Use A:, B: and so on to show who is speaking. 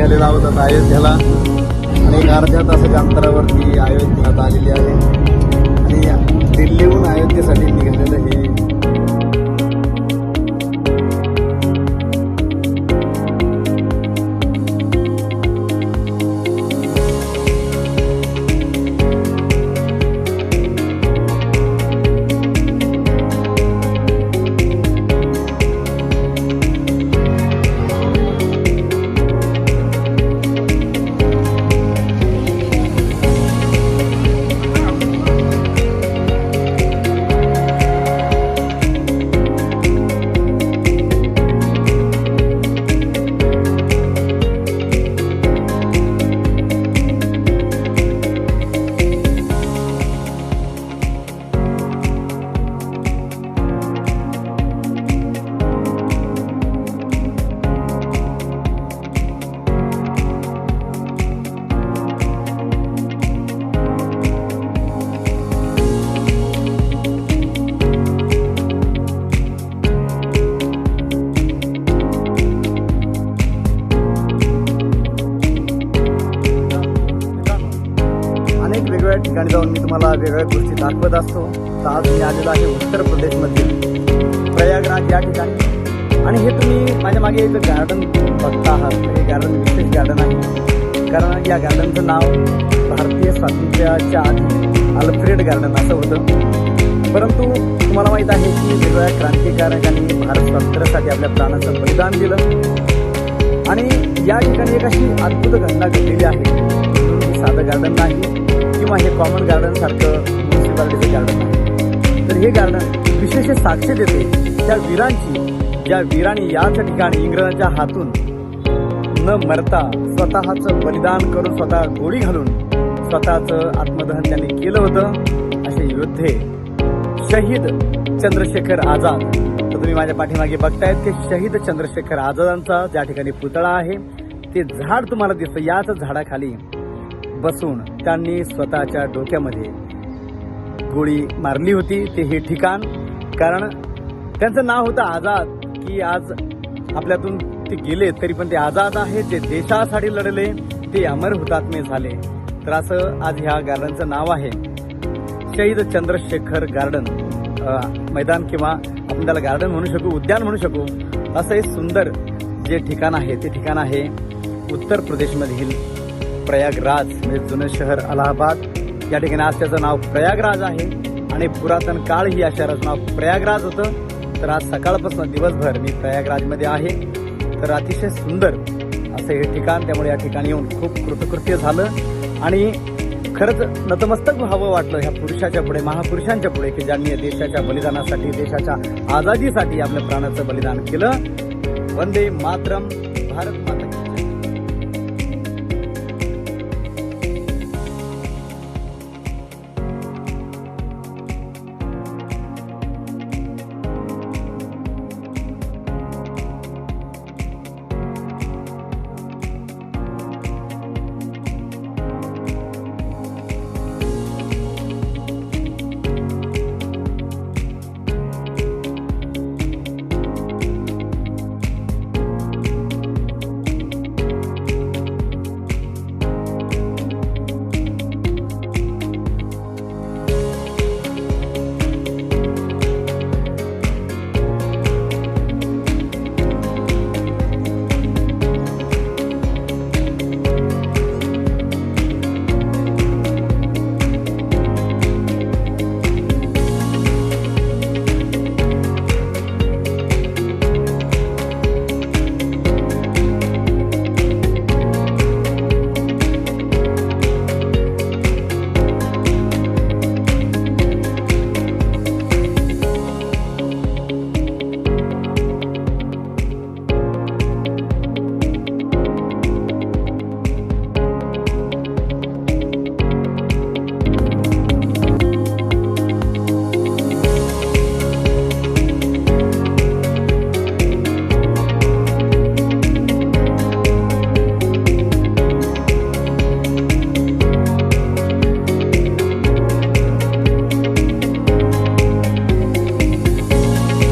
A: निघालेला आहोत आता अयोध्येला आणि एक अर्ध्या तासाच्या अंतरावरती अयोध्येला आलेली आहे आणि दिल्लीहून अयोध्येसाठी निघालेलं हे वेगवेगळ्या ठिकाणी जाऊन मी तुम्हाला वेगवेगळ्या गोष्टी दाखवत असतो. तर आज मी आलेलो आहे उत्तर प्रदेशमधील प्रयागराज या ठिकाणी आणि हे तुम्ही माझ्या मागे इथं गार्डन बघता आहात. हे गार्डन विशेष गार्डन आहे कारण या गार्डनचं नाव भारतीय स्वातंत्र्याच्या आधी अल्फ्रेड गार्डन असं होतं. परंतु तुम्हाला माहीत आहे की वेगवेगळ्या क्रांतिकारकांनी भारत स्वातंत्र्यासाठी आपल्या प्राणाचं बलिदान दिलं आणि या ठिकाणी एक अशी अद्भुत घटना घडलेली आहे. साधं गार्डन नाही किंवा हे कॉमन गार्डन सारखं म्युन्सिपालिटीचं गार्डन आहे. तर हे गार्डन विशेष साक्ष देते त्या वीरांची, ज्या वीरांनी याच ठिकाणी इंग्रजांच्या हातून न मरता स्वतःचं बलिदान करून स्वतः गोळी घालून स्वतःचं आत्मदहन त्यांनी केलं होतं. असे योद्धे शहीद चंद्रशेखर आझाद. तर तुम्ही माझ्या पाठीमागे बघतायत की शहीद चंद्रशेखर आझादांचा ज्या ठिकाणी पुतळा आहे ते झाड तुम्हाला दिसतं. याच झाडाखाली बसून त्यांनी स्वतःच्या डोक्यामध्ये गोळी मारली होती. ते हे ठिकाण, कारण त्यांचं नाव होतं आझाद, की आज आपल्यातून ते गेले तरी पण ते आझाद आहे. जे देशासाठी लढले ते अमर हुतात्मे झाले. तर असं आज ह्या गार्डनचं नाव आहे शहीद चंद्रशेखर गार्डन मैदान, किंवा आपण त्याला गार्डन म्हणू शकू, उद्यान म्हणू शकू. असं हे सुंदर जे ठिकाण आहे ते ठिकाण आहे उत्तर प्रदेशमधील प्रयागराज, म्हणजे जुनं शहर अलाहाबाद. या ठिकाणी आज त्याचं नाव प्रयागराज आहे आणि पुरातन काळ ही या शहराचं नाव प्रयागराज होतं. तर आज सकाळपासून दिवसभर मी प्रयागराजमध्ये आहे. तर अतिशय सुंदर असं हे ठिकाण, त्यामुळे या ठिकाणी येऊन खूप कृतकृत्य झालं आणि खरंच नतमस्तक व्हावं वाटलं ह्या पुरुषाच्या पुढे, महापुरुषांच्या पुढे, की ज्यांनी देशाच्या बलिदानासाठी, देशाच्या आझादीसाठी आपल्या प्राणाचं बलिदान केलं. वंदे मातरम, भारत माता.